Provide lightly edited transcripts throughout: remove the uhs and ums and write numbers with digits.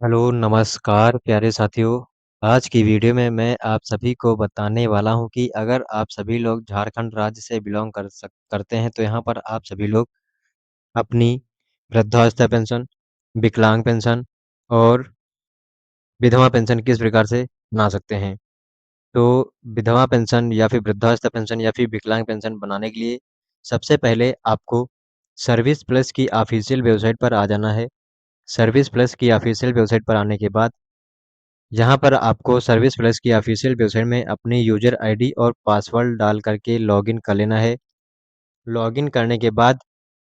Hello, नमस्कार प्यारे साथियों। आज की वीडियो में मैं आप सभी को बताने वाला हूँ कि अगर आप सभी लोग झारखंड राज्य से बिलॉन्ग करते हैं, तो यहाँ पर आप सभी लोग अपनी वृद्धावस्था पेंशन, विकलांग पेंशन और विधवा पेंशन किस प्रकार से बना सकते हैं। तो विधवा पेंशन या फिर वृद्धावस्था पेंशन या फिर विकलांग पेंशन बनाने के लिए सबसे पहले आपको सर्विस प्लस की ऑफ़िशियल वेबसाइट पर आ जाना है। सर्विस प्लस की ऑफ़िशियल वेबसाइट पर आने के बाद यहाँ पर आपको सर्विस प्लस की ऑफ़िशियल वेबसाइट में अपनी यूज़र आईडी और पासवर्ड डाल कर के लॉगिन कर लेना है। लॉगिन करने के बाद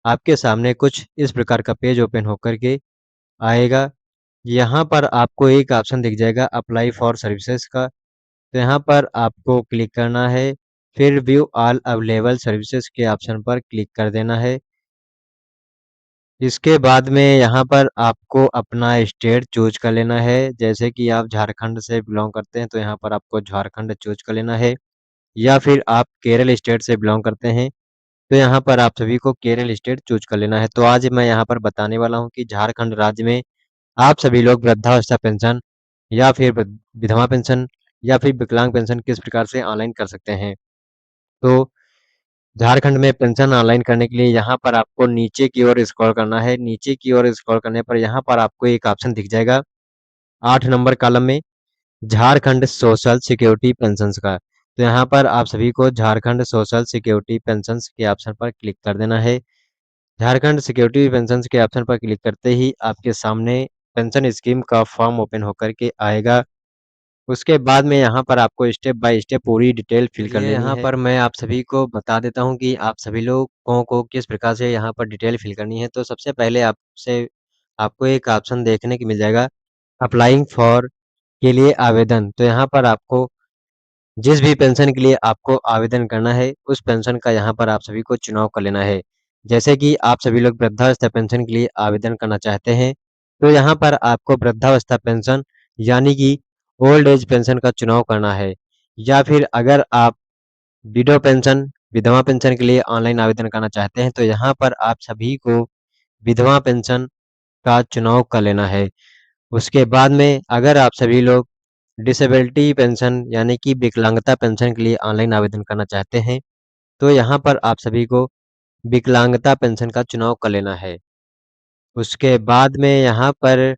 आपके सामने कुछ इस प्रकार का पेज ओपन होकर के आएगा। यहाँ पर आपको एक ऑप्शन दिख जाएगा अप्लाई फॉर सर्विसेज़ का, तो यहाँ पर आपको क्लिक करना है। फिर व्यू ऑल अवेलेबल सर्विसेज़ के ऑप्शन पर क्लिक कर देना है। इसके बाद में यहाँ पर आपको अपना स्टेट चूज़ कर लेना है। जैसे कि आप झारखंड से बिलॉन्ग करते हैं, तो यहाँ पर आपको झारखंड चूज़ कर लेना है। या फिर आप केरल स्टेट से बिलॉन्ग करते हैं, तो यहाँ पर आप सभी को केरल स्टेट चूज़ कर लेना है। तो आज मैं यहाँ पर बताने वाला हूँ कि झारखंड राज्य में आप सभी लोग वृद्धावस्था पेंशन या फिर विधवा पेंशन या फिर विकलांग पेंशन किस प्रकार से ऑनलाइन कर सकते हैं। तो झारखंड में पेंशन ऑनलाइन करने के लिए यहाँ पर आपको नीचे की ओर स्क्रॉल करना है। नीचे की ओर स्क्रॉल करने पर यहाँ पर आपको एक ऑप्शन दिख जाएगा 8 नंबर कॉलम में झारखंड सोशल सिक्योरिटी पेंशन्स का। तो यहाँ पर आप सभी को झारखंड सोशल सिक्योरिटी पेंशन्स के ऑप्शन पर क्लिक कर देना है। झारखंड सिक्योरिटी पेंशन्स के ऑप्शन पर क्लिक करते ही आपके सामने पेंशन स्कीम का फॉर्म ओपन होकर के आएगा। उसके बाद में यहाँ पर आपको स्टेप बाय स्टेप पूरी डिटेल फिल कर लेनी यहाँ है। पर मैं आप सभी को बता देता हूँ कि आप सभी लोगों को किस प्रकार से यहाँ पर डिटेल फिल करनी है। तो सबसे पहले आपको एक ऑप्शन देखने को मिल जाएगा अप्लाइंग फॉर के लिए आवेदन। तो यहाँ पर आपको जिस भी पेंशन के लिए आपको आवेदन करना है, उस पेंशन का यहाँ पर आप सभी को चुनाव कर लेना है। जैसे कि आप सभी लोग वृद्धावस्था पेंशन के लिए आवेदन करना चाहते हैं, तो यहाँ पर आपको वृद्धावस्था पेंशन यानी कि ओल्ड एज पेंशन का चुनाव करना है। या फिर अगर आप विडो पेंशन, विधवा पेंशन के लिए ऑनलाइन आवेदन करना चाहते हैं, तो यहाँ पर आप सभी को विधवा पेंशन का चुनाव कर लेना है। उसके बाद में अगर आप सभी लोग डिसेबिलिटी पेंशन यानी कि विकलांगता पेंशन के लिए ऑनलाइन आवेदन करना चाहते हैं, तो यहाँ पर आप सभी को विकलांगता पेंशन का चुनाव कर लेना है। उसके बाद में यहाँ पर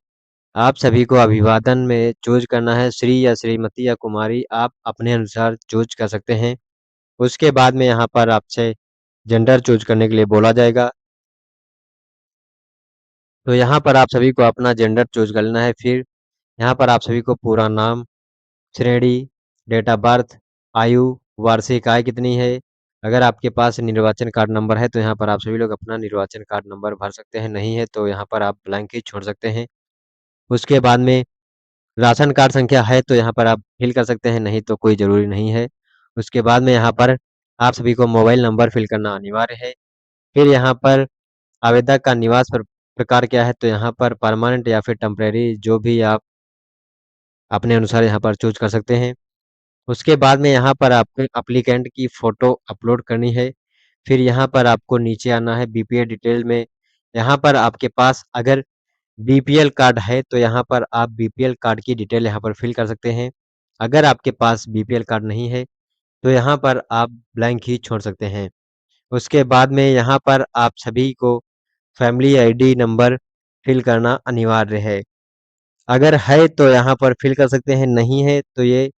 आप सभी को अभिवादन में चूज़ करना है श्री या श्रीमती या कुमारी, आप अपने अनुसार चूज़ कर सकते हैं। उसके बाद में यहाँ पर आपसे जेंडर चूज़ करने के लिए बोला जाएगा। तो यहाँ पर आप सभी को अपना जेंडर चूज़ कर लेना है। फिर यहाँ पर आप सभी को पूरा नाम, श्रेणी, डेट ऑफ बर्थ, आयु, वार्षिक आय कितनी है। अगर आपके पास निर्वाचन कार्ड नंबर है, तो यहाँ पर आप सभी लोग अपना निर्वाचन कार्ड नंबर भर सकते हैं, नहीं है तो यहाँ पर आप ब्लैंक ही छोड़ सकते हैं। उसके बाद में राशन कार्ड संख्या है, तो यहाँ पर आप फिल कर सकते हैं, नहीं तो कोई ज़रूरी नहीं है। उसके बाद में यहाँ पर आप सभी को मोबाइल नंबर फिल करना अनिवार्य है। फिर यहाँ पर आवेदक का निवास प्रकार क्या है, तो यहाँ पर परमानेंट या फिर टेम्परेरी जो भी आप अपने अनुसार यहाँ पर चूज़ कर सकते हैं। उसके बाद में यहाँ पर आपको एप्लीकेंट की फ़ोटो अपलोड करनी है। फिर यहाँ पर आपको नीचे आना है बीपीएल डिटेल में। यहाँ पर आपके पास अगर बीपीएल कार्ड है, तो यहाँ पर आप बीपीएल कार्ड की डिटेल यहाँ पर फ़िल कर सकते हैं। अगर आपके पास बीपीएल कार्ड नहीं है, तो यहाँ पर आप ब्लैंक ही छोड़ सकते हैं। उसके बाद में यहाँ पर आप सभी को फैमिली आईडी नंबर फ़िल करना अनिवार्य है। अगर है तो यहाँ पर फ़िल कर सकते हैं, नहीं है तो ये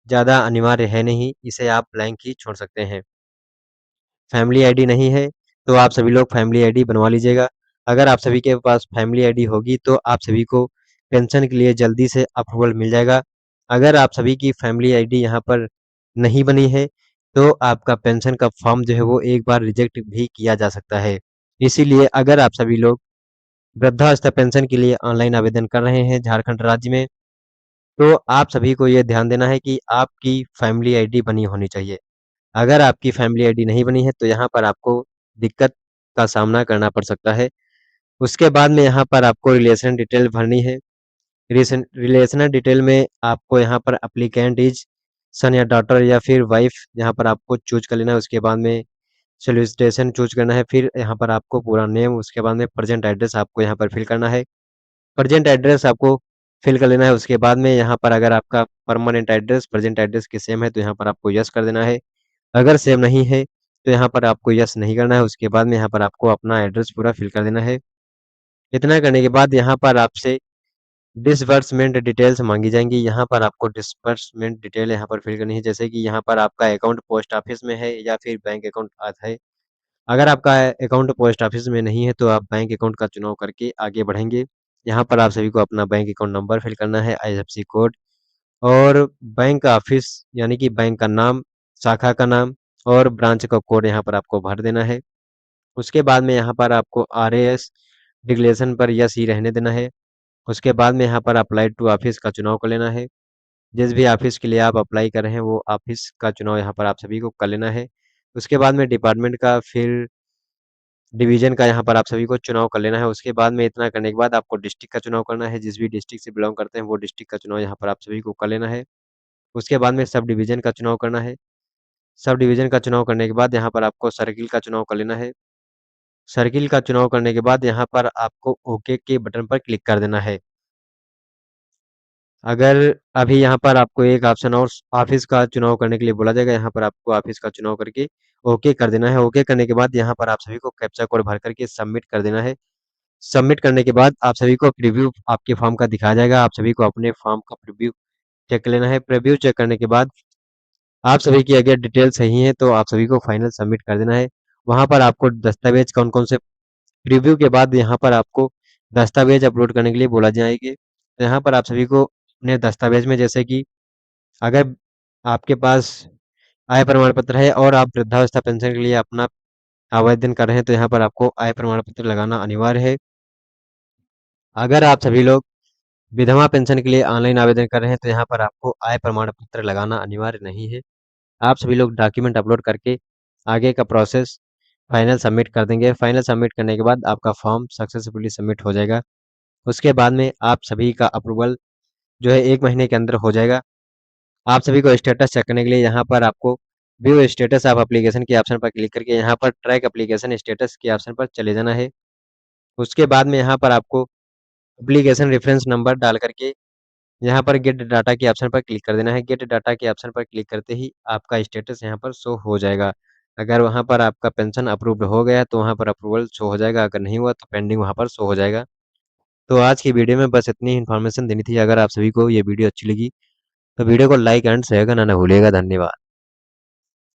ज़्यादा अनिवार्य है नहीं, इसे आप ब्लैंक ही छोड़ सकते हैं। फैमिली आईडी नहीं है, तो आप सभी लोग फैमिली आईडी बनवा लीजिएगा। अगर आप सभी के पास फैमिली आईडी होगी, तो आप सभी को पेंशन के लिए जल्दी से अप्रूवल मिल जाएगा। अगर आप सभी की फैमिली आईडी यहाँ पर नहीं बनी है, तो आपका पेंशन का फॉर्म जो है वो एक बार रिजेक्ट भी किया जा सकता है। इसीलिए अगर आप सभी लोग वृद्धावस्था पेंशन के लिए ऑनलाइन आवेदन कर रहे हैं झारखंड राज्य में, तो आप सभी को ये ध्यान देना है कि आपकी फैमिली आईडी बनी होनी चाहिए। अगर आपकी फैमिली आईडी नहीं बनी है, तो यहाँ पर आपको दिक्कत का सामना करना पड़ सकता है। उसके बाद में यहाँ पर आपको रिलेशन डिटेल भरनी है। रिलेशनल डिटेल में आपको यहाँ पर एप्लीकेंट इज सन या डॉटर या फिर वाइफ यहाँ पर आपको चूज़ कर लेना है। उसके बाद में सॉलिसिटेशन चूज़ करना है। फिर यहाँ पर आपको पूरा नेम, उसके बाद में प्रेज़ेंट एड्रेस आपको यहाँ पर फिल करना है। प्रेज़ेंट एड्रेस आपको फिल कर लेना है। उसके बाद में यहाँ पर अगर आपका परमानेंट एड्रेस, प्रेज़ेंट एड्रेस के सेम है तो यहाँ पर आपको यस कर देना है। अगर सेम नहीं है तो यहाँ पर आपको यस नहीं करना है। उसके बाद में यहाँ पर आपको अपना एड्रेस पूरा फिल कर देना है। इतना करने के बाद यहाँ पर आपसे डिसबर्समेंट डिटेल्स माँगी जाएँगी। यहाँ पर आपको डिसबर्समेंट डिटेल यहाँ पर फिल करनी है, जैसे कि यहाँ पर आपका अकाउंट पोस्ट ऑफिस में है या फिर बैंक अकाउंट है। अगर आपका अकाउंट पोस्ट ऑफिस में नहीं है तो आप बैंक अकाउंट का चुनाव करके आगे बढ़ेंगे। यहाँ पर आप सभी को अपना बैंक अकाउंट नंबर फिल करना है, आईएफएससी कोड और बैंक ऑफिस यानी कि बैंक का नाम, शाखा का नाम और ब्रांच का कोड यहाँ पर आपको भर देना है। उसके बाद में यहाँ पर आपको आरएएस डिक्लेरेशन पर यस ही रहने देना है। उसके बाद में यहाँ पर अप्लाई टू ऑफिस का चुनाव कर लेना है। जिस भी ऑफिस के लिए आप अप्लाई कर रहे हैं वो ऑफिस का चुनाव यहाँ पर आप सभी को कर लेना है। उसके बाद में डिपार्टमेंट का फिर डिवीजन का यहाँ पर आप सभी को चुनाव कर लेना है। उसके बाद में इतना करने के बाद आपको डिस्ट्रिक्ट का चुनाव करना है। जिस भी डिस्ट्रिक्ट से बिलॉन्ग करते हैं वो डिस्ट्रिक्ट का चुनाव यहाँ पर आप सभी को कर लेना है। उसके बाद में सब डिवीजन का चुनाव करना है। सब डिवीजन का चुनाव करने के बाद यहाँ पर आपको सर्किल का चुनाव कर लेना है। सर्किल का चुनाव करने के बाद यहाँ पर आपको ओके के बटन पर क्लिक कर देना है। अगर अभी यहाँ पर आपको एक ऑप्शन और ऑफिस का चुनाव करने के लिए बोला जाएगा, यहाँ पर आपको ऑफिस का चुनाव करके ओके कर देना है। ओके करने के बाद यहाँ पर आप सभी को कैप्चा कोड भर करके सबमिट कर देना है। सबमिट करने के बाद आप सभी को प्रीव्यू आपके फॉर्म का दिखाया जाएगा। आप सभी को अपने फॉर्म का प्रीव्यू चेक कर लेना है। प्रीव्यू चेक करने के बाद आप सभी की अगर डिटेल सही है तो आप सभी को फाइनल सबमिट कर देना है। वहाँ पर आपको दस्तावेज कौन-कौन से प्रीव्यू के बाद यहाँ पर आपको दस्तावेज अपलोड करने के लिए बोला जाएगा। तो यहाँ पर आप सभी को अपने दस्तावेज में जैसे कि अगर आपके पास आय प्रमाण पत्र है और आप वृद्धावस्था पेंशन के लिए अपना आवेदन कर रहे हैं तो यहाँ पर आपको आय प्रमाण पत्र लगाना अनिवार्य है। अगर आप सभी लोग विधवा पेंशन के लिए ऑनलाइन आवेदन कर रहे हैं तो यहाँ पर आपको आय प्रमाण पत्र लगाना अनिवार्य नहीं है। आप सभी लोग डॉक्यूमेंट अपलोड करके आगे का प्रोसेस फाइनल सबमिट कर देंगे। फाइनल सबमिट करने के बाद आपका फॉर्म सक्सेसफुली सबमिट हो जाएगा। उसके बाद में आप सभी का अप्रूवल जो है 1 महीने के अंदर हो जाएगा। आप सभी को स्टेटस चेक करने के लिए यहाँ पर आपको व्यू स्टेटस ऑफ एप्लीकेशन के ऑप्शन पर क्लिक करके यहाँ पर ट्रैक एप्लीकेशन स्टेटस के ऑप्शन पर चले जाना है। उसके बाद में यहाँ पर आपको एप्लीकेशन रेफरेंस नंबर डाल करके यहाँ पर गेट डाटा के ऑप्शन पर क्लिक कर देना है। गेट डाटा के ऑप्शन पर क्लिक करते ही आपका स्टेटस यहाँ पर शो हो जाएगा। अगर वहाँ पर आपका पेंशन अप्रूव्ड हो गया तो वहाँ पर अप्रूवल शो हो जाएगा, अगर नहीं हुआ तो पेंडिंग वहाँ पर शो हो जाएगा। तो आज की वीडियो में बस इतनी इन्फॉर्मेशन देनी थी। अगर आप सभी को ये वीडियो अच्छी लगी तो वीडियो को लाइक एंड शेयर करना ना भूलिएगा। धन्यवाद।